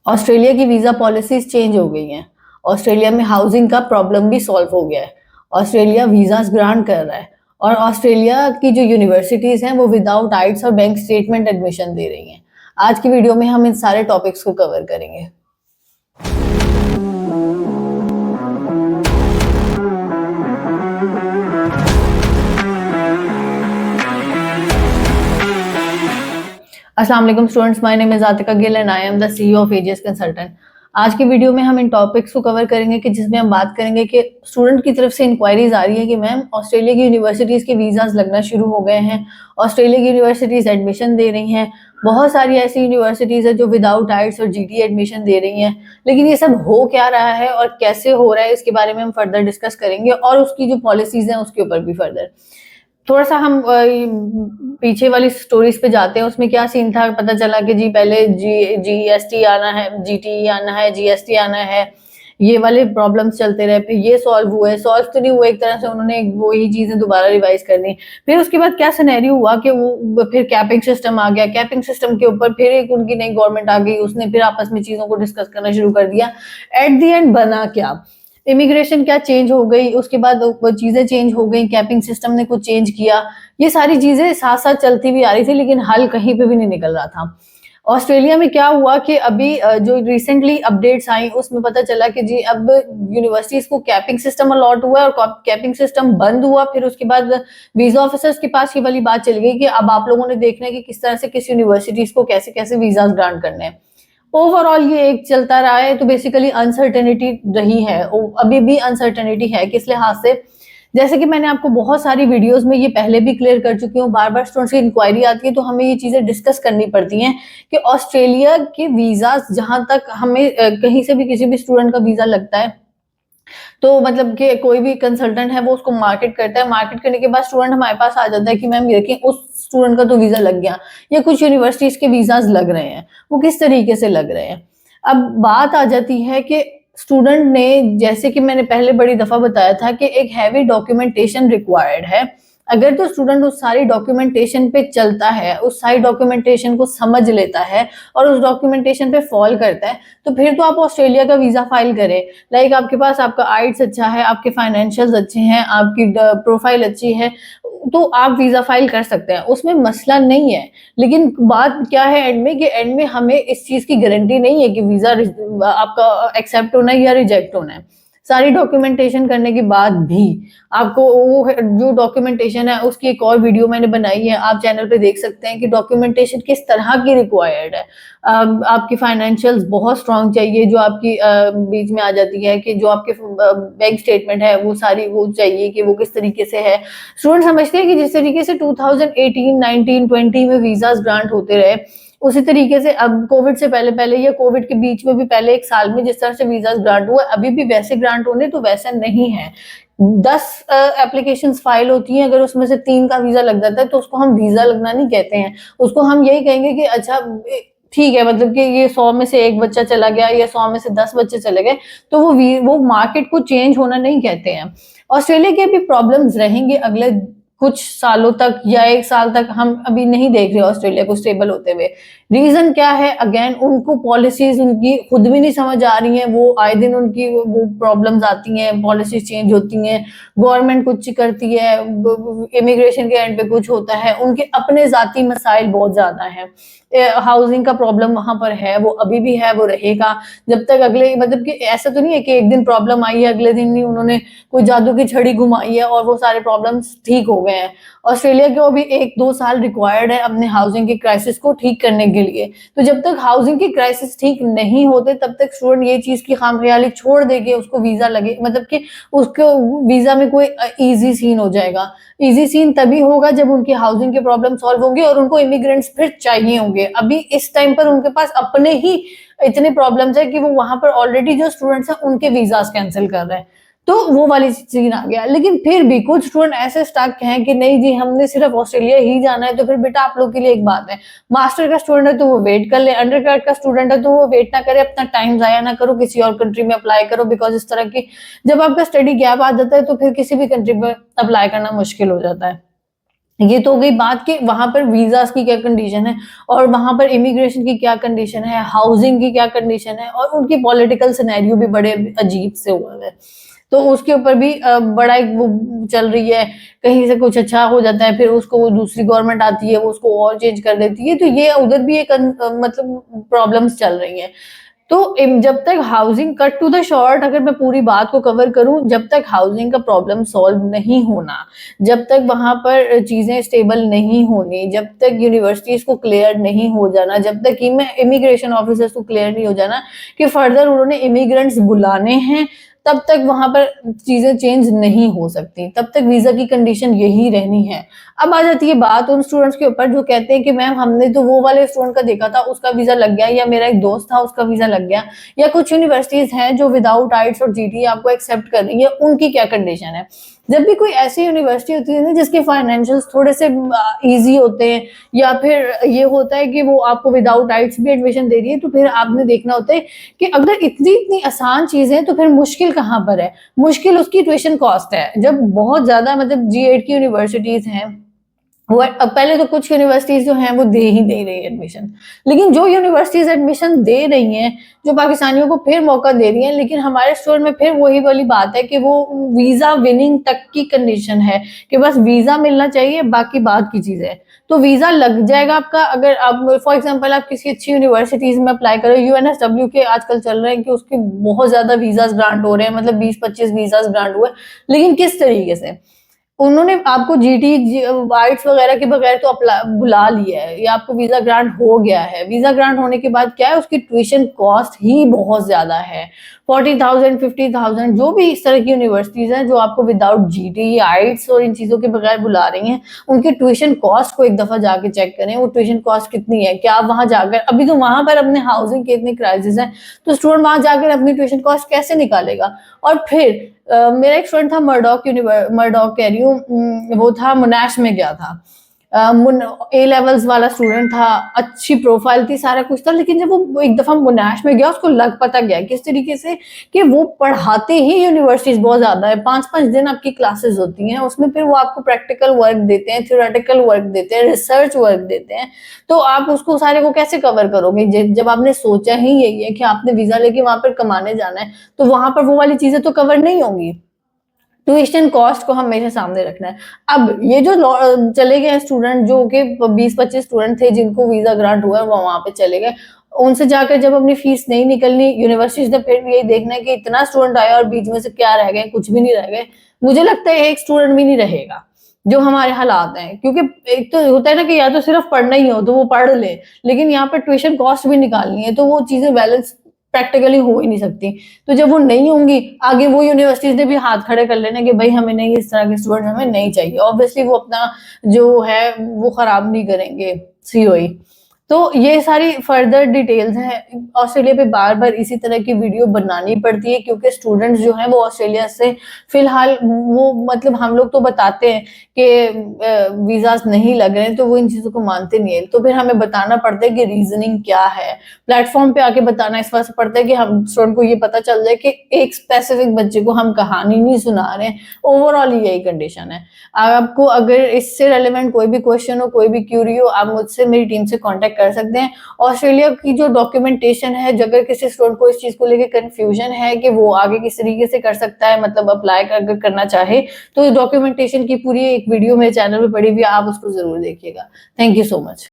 Australia की visa policies change हो गई हैं। ऑस्ट्रेलिया में हाउसिंग का प्रॉब्लम भी सॉल्व हो गया है। ऑस्ट्रेलिया वीजास ग्रांट कर रहा है और ऑस्ट्रेलिया की जो यूनिवर्सिटीज हैं वो विदाउट आइट्स और बैंक स्टेटमेंट एडमिशन दे रही हैं। आज की वीडियो में हम इन सारे टॉपिक्स को कवर करेंगे। अस्सलाम वालेकुम students, my name is Atika Gill and I am the CEO of AGS consultant. आज की वीडियो में हम इन टॉपिक्स को कवर करेंगे कि जिसमें हम बात करेंगे कि स्टूडेंट की तरफ से इंक्वायरीज आ रही है कि मैम ऑस्ट्रेलिया की यूनिवर्सिटीज़ के वीज़ाज लगना शुरू हो गए हैं, ऑस्ट्रेलिया की यूनिवर्सिटीज़ एडमिशन दे रही हैं। बहुत सारी ऐसी यूनिवर्सिटीज़ है जो विदाउट आइट्स और जीटी एडमिशन दे रही हैं, लेकिन ये सब हो क्या रहा है और कैसे हो रहा है इसके बारे में हम फर्दर डिस्कस करेंगे और उसकी जो पॉलिसीज़ हैं उसके ऊपर भी फर्दर थोड़ा सा हम पीछे वाली स्टोरीज पे जाते हैं। उसमें क्या सीन था, पता चला कि जी पहले जीएसटी आना है, जीटी आना है, जीएसटी आना है, ये वाले प्रॉब्लम्स चलते रहे। फिर ये सॉल्व हुए, सॉल्व तो नहीं हुए, एक तरह से उन्होंने वही चीजें दोबारा रिवाइज कर दी। फिर उसके बाद क्या सिनेरियो हुआ कि वो फिर कैपिंग सिस्टम आ गया। कैपिंग सिस्टम के ऊपर फिर एक उनकी नई गवर्नमेंट आ गई, उसने फिर आपस में चीजों को डिस्कस करना शुरू कर दिया। एट दी एंड बना क्या, इमिग्रेशन क्या चेंज हो गई, उसके बाद चीजें चेंज हो गई, कैपिंग सिस्टम ने कुछ चेंज किया। ये सारी चीजें साथ साथ चलती भी आ रही थी, लेकिन हल कहीं पे भी नहीं निकल रहा था। ऑस्ट्रेलिया में क्या हुआ कि अभी जो रिसेंटली अपडेट्स आई उसमें पता चला कि जी अब यूनिवर्सिटीज को कैपिंग सिस्टम अलॉट हुआ और कैपिंग सिस्टम बंद हुआ। फिर उसके बाद वीजा ऑफिसर्स के पास ये वाली बात चली गई कि अब आप लोगों ने देखना है कि किस तरह से किस यूनिवर्सिटीज को कैसे कैसे वीजा ग्रांट करने हैं। ओवरऑल ये एक चलता रहा है, तो बेसिकली अनसर्टेनिटी रही है, अभी भी अनसर्टेनिटी है। किस लिहाज से, जैसे कि मैंने आपको बहुत सारी वीडियोस में ये पहले भी क्लियर कर चुकी हूँ, बार बार स्टूडेंट्स की इंक्वायरी आती है तो हमें ये चीजें डिस्कस करनी पड़ती हैं कि ऑस्ट्रेलिया के वीजा, जहां तक हमें कहीं से भी किसी भी स्टूडेंट का वीजा लगता है तो मतलब कि कोई भी कंसल्टेंट है वो उसको मार्केट करता है। मार्केट करने के बाद स्टूडेंट हमारे पास आ जाता है कि मैम देखिए उस स्टूडेंट का तो वीजा लग गया, या कुछ यूनिवर्सिटीज के वीजाज लग रहे हैं, वो किस तरीके से लग रहे हैं। अब बात आ जाती है कि स्टूडेंट ने, जैसे कि मैंने पहले बड़ी दफा बताया था कि एक हैवी डॉक्यूमेंटेशन रिक्वायर्ड है। अगर तो स्टूडेंट उस सारी डॉक्यूमेंटेशन पे चलता है, उस सारी डॉक्यूमेंटेशन को समझ लेता है और उस डॉक्यूमेंटेशन पे फॉल करता है, तो फिर तो आप ऑस्ट्रेलिया का वीजा फाइल करें। लाइक आपके पास आपका आइट्स अच्छा है, आपके फाइनेंशियल्स अच्छे हैं, आपकी प्रोफाइल अच्छी है, तो आप वीजा फाइल कर सकते हैं, उसमें मसला नहीं है। लेकिन बात क्या है एंड में, कि एंड में हमें इस चीज की गारंटी नहीं है कि वीजा आपका एक्सेप्ट होना है या रिजेक्ट होना है। सारी डॉक्यूमेंटेशन करने के बाद भी आपको वो जो डॉक्यूमेंटेशन है उसकी एक और वीडियो मैंने बनाई है, आप चैनल पे देख सकते हैं कि डॉक्यूमेंटेशन किस तरह की रिक्वायर्ड है। आपकी फाइनेंशियल्स बहुत स्ट्रांग चाहिए, जो आपकी बीच में आ जाती है कि जो आपके बैंक स्टेटमेंट है वो सारी वो चाहिए कि वो किस तरीके से है। स्टूडेंट समझते हैं कि जिस तरीके से 2018, 19, 20 में वीजाज ग्रांट होते रहे, उसी तरीके से अब कोविड से पहले पहले या कोविड के बीच में भी पहले एक साल में जिस तरह से वीजा ग्रांट हुआ, अभी भी वैसे ग्रांट होने, तो वैसा नहीं है। 10 एप्लीकेशंस फाइल होती हैं, अगर उसमें से 3 का वीजा लग जाता है तो उसको हम वीजा लगना नहीं कहते हैं, उसको हम यही कहेंगे कि अच्छा ठीक है, मतलब कि ये 100 में से एक बच्चा चला गया या 100 में से 10 बच्चे चले गए, तो वो मार्केट को चेंज होना नहीं कहते हैं। ऑस्ट्रेलिया के भी प्रॉब्लम्स रहेंगे अगले कुछ सालों तक या 1 साल तक, हम अभी नहीं देख रहे ऑस्ट्रेलिया को स्टेबल होते हुए। रीजन क्या है, अगेन उनको पॉलिसीज उनकी खुद भी नहीं समझ आ रही हैं, वो आए दिन उनकी वो प्रॉब्लम्स आती हैं, पॉलिसीज चेंज होती हैं, गवर्नमेंट कुछ करती है, इमिग्रेशन के एंड पे कुछ होता है, उनके अपने जाती मसाइल बहुत ज्यादा है। हाउसिंग का प्रॉब्लम वहां पर है, वो अभी भी है, वो रहेगा जब तक अगले, मतलब कि ऐसा तो नहीं है कि एक दिन प्रॉब्लम आई है अगले दिन ही उन्होंने कोई जादू की छड़ी घुमाई है और वो सारे प्रॉब्लम्स ठीक हो गए हैं। ऑस्ट्रेलिया को भी 1-2 साल रिक्वायर्ड है अपने हाउसिंग की क्राइसिस को ठीक करने के लिए। तो जब तक हाउसिंग की क्राइसिस ठीक नहीं होते तब तक स्टूडेंट ये चीज की खामख्याली छोड़ देके उसको वीजा लगे, मतलब कि उसको वीजा में कोई इजी सीन हो जाएगा। इजी सीन तभी होगा जब उनकी हाउसिंग के प्रॉब्लम सॉल्व होंगे और उनको इमिग्रेंट्स फिर चाहिए होंगे। अभी इस टाइम पर उनके पास अपने ही इतने प्रॉब्लम्स है कि वो वहां पर ऑलरेडी जो स्टूडेंट्स हैं उनके वीजास कैंसिल कर रहे हैं, तो वो वाली सीन आ गया। लेकिन फिर भी कुछ स्टूडेंट ऐसे स्टक हैं कि नहीं जी हमने सिर्फ ऑस्ट्रेलिया ही जाना है, तो फिर बेटा आप लोग के लिए एक बात है, मास्टर का स्टूडेंट है तो वो वेट कर ले, अंडर ग्रेड का स्टूडेंट है तो वो वेट ना करे, अपना टाइम जाया ना करो, किसी और कंट्री में अप्लाई करो। बिकॉज इस तरह की जब आपका स्टडी गैप आ जाता है तो फिर किसी भी कंट्री में अप्लाई करना मुश्किल हो जाता है। ये तो हो गई बात कि वहां पर वीजास की क्या कंडीशन है और वहां पर इमिग्रेशन की क्या कंडीशन है, हाउसिंग की क्या कंडीशन है, और उनकी पॉलिटिकल सिनेरियो भी बड़े अजीब से हुए हैं। तो उसके ऊपर भी बड़ा एक वो चल रही है, कहीं से कुछ अच्छा हो जाता है फिर उसको वो दूसरी गवर्नमेंट आती है वो उसको और चेंज कर देती है, तो ये उधर भी एक मतलब प्रॉब्लम्स चल रही हैं। तो जब तक housing, cut to the short अगर मैं पूरी बात को कवर करूं, जब तक हाउसिंग का प्रॉब्लम सॉल्व नहीं होना, जब तक वहां पर चीजें स्टेबल नहीं होनी, जब तक यूनिवर्सिटीज को क्लियर नहीं हो जाना, जब तक इमिग्रेशन ऑफिसर्स को क्लियर नहीं हो जाना कि फर्दर उन्होंने इमिग्रेंट्स बुलाने हैं, तब तक वहां पर चीजें चेंज नहीं हो सकती, तब तक वीजा की कंडीशन यही रहनी है। अब आ जाती है बात उन स्टूडेंट्स के ऊपर जो कहते हैं कि मैम हमने तो वो वाले स्टूडेंट का देखा था उसका वीजा लग गया, या मेरा एक दोस्त था उसका वीजा लग गया, या कुछ यूनिवर्सिटीज हैं जो विदाउट आइट्स और जीटी आपको एक्सेप्ट कर रही है, उनकी क्या कंडीशन है। जब भी कोई ऐसी यूनिवर्सिटी होती है ना जिसके फाइनेंशियल्स थोड़े से इजी होते हैं, या फिर ये होता है कि वो आपको विदाउट आइट्स भी एडमिशन दे रही है, तो फिर आपने देखना होता है कि अगर इतनी इतनी आसान चीजें तो फिर मुश्किल कहाँ पर है। मुश्किल उसकी ट्यूशन कॉस्ट है। जब बहुत ज्यादा मतलब G8 की यूनिवर्सिटीज हैं, वो अब पहले तो कुछ यूनिवर्सिटीज जो हैं वो दे ही दे रही है एडमिशन, लेकिन जो यूनिवर्सिटीज एडमिशन दे रही हैं, जो पाकिस्तानियों को फिर मौका दे रही हैं, लेकिन हमारे स्टोर में फिर वही वाली बात है कि वो वीजा विनिंग तक की कंडीशन है कि बस वीजा मिलना चाहिए, बाकी बात की चीज है। तो वीजा लग जाएगा आपका, अगर आप फॉर एग्जाम्पल आप किसी अच्छी यूनिवर्सिटीज में अप्लाई करो, UNSW के आजकल चल रहे हैं कि उसके बहुत ज्यादा वीजाज ग्रांट हो रहे हैं, मतलब 20-25 वीजाज ग्रांट हुए, लेकिन किस तरीके से उन्होंने आपको जीटी वाइट्स वगैरह के बगैर तो बुला लिया है, या आपको वीजा ग्रांट हो गया है। वीजा ग्रांट होने के बाद क्या है, उसकी ट्यूशन कॉस्ट ही बहुत ज्यादा है, 40,000 50,000। जो भी इस तरह की यूनिवर्सिटीज हैं जो आपको विदाउट जीटी आइट्स और इन चीजों के बगैर बुला रही हैं, उनकी ट्यूशन कॉस्ट को एक दफा जाके चेक करें, वो ट्यूशन कॉस्ट कितनी है। क्या आप वहां जाकर, अभी तो वहां पर अपने हाउसिंग के इतने क्राइसिस हैं, तो स्टूडेंट वहां जाकर अपनी ट्यूशन कॉस्ट कैसे निकालेगा। और फिर मेरा एक फ्रेंड था मर्डॉक कह रही हूँ, वो था मोनाश में गया था, ए लेवल्स वाला स्टूडेंट था, अच्छी प्रोफाइल थी, सारा कुछ था, लेकिन जब वो एक दफा मोनाश में गया उसको लग पता गया किस तरीके से कि वो पढ़ाते ही यूनिवर्सिटीज बहुत ज्यादा है, 5-5 दिन आपकी क्लासेस होती हैं, उसमें फिर वो आपको प्रैक्टिकल वर्क देते हैं, थ्योरेटिकल वर्क देते हैं, रिसर्च वर्क देते हैं, तो आप उसको सारे को कैसे कवर करोगे। जब आपने सोचा ही यही है कि आपने वीजा लेके वहां पर कमाने जाना है, तो वहां पर वो वाली चीजें तो कवर नहीं होंगी। ट्यूशन कॉस्ट को हमेशा सामने रखना है। अब ये जो चले गए स्टूडेंट, जो कि 20-25 स्टूडेंट थे जिनको वीजा ग्रांट हुआ है, वो वहां पे चले गए, उनसे जाकर जब अपनी फीस नहीं निकलनी, यूनिवर्सिटी ने फिर यही देखना है कि इतना स्टूडेंट आया और बीच में से क्या रह गए, कुछ भी नहीं रह गए। मुझे लगता है एक स्टूडेंट भी नहीं रहेगा, जो हमारे हालात हैं, क्योंकि एक तो होता है ना कि या तो सिर्फ पढ़ना ही हो तो वो पढ़ ले, लेकिन यहाँ पर ट्यूशन कॉस्ट भी निकालनी है, तो वो चीजें बैलेंस प्रैक्टिकली हो ही नहीं सकती। तो जब वो नहीं होंगी, आगे वो यूनिवर्सिटीज ने भी हाथ खड़े कर लेने कि भाई हमें नहीं, इस तरह के स्टूडेंट हमें नहीं चाहिए। ऑब्वियसली वो अपना जो है वो खराब नहीं करेंगे सीओई। तो ये सारी फर्दर डिटेल्स हैं। ऑस्ट्रेलिया पे बार बार इसी तरह की वीडियो बनानी पड़ती है क्योंकि स्टूडेंट्स जो हैं वो ऑस्ट्रेलिया से फिलहाल वो मतलब हम लोग तो बताते हैं कि वीजास नहीं लग रहे हैं, तो वो इन चीजों को मानते नहीं है, तो फिर हमें बताना पड़ता है कि रीजनिंग क्या है, प्लेटफॉर्म पे आके बताना इस वजह से पड़ता है कि हम स्टूडेंट को ये पता चल जाए कि एक स्पेसिफिक बच्चे को हम कहानी नहीं सुना रहे हैं। ओवरऑल यही कंडीशन है। आपको अगर इससे रेलेवेंट कोई भी क्वेश्चन हो, कोई भी क्यूरी हो, आप मुझसे, मेरी टीम से कांटेक्ट कर सकते हैं। ऑस्ट्रेलिया की जो डॉक्यूमेंटेशन है, अगर किसी स्टूडेंट को इस चीज को लेकर कंफ्यूजन है कि वो आगे किस तरीके से कर सकता है, मतलब अप्लाई अगर करना चाहे, तो डॉक्यूमेंटेशन की पूरी एक वीडियो मेरे चैनल पे पड़ी हुई है, आप उसको जरूर देखिएगा। Thank you so much.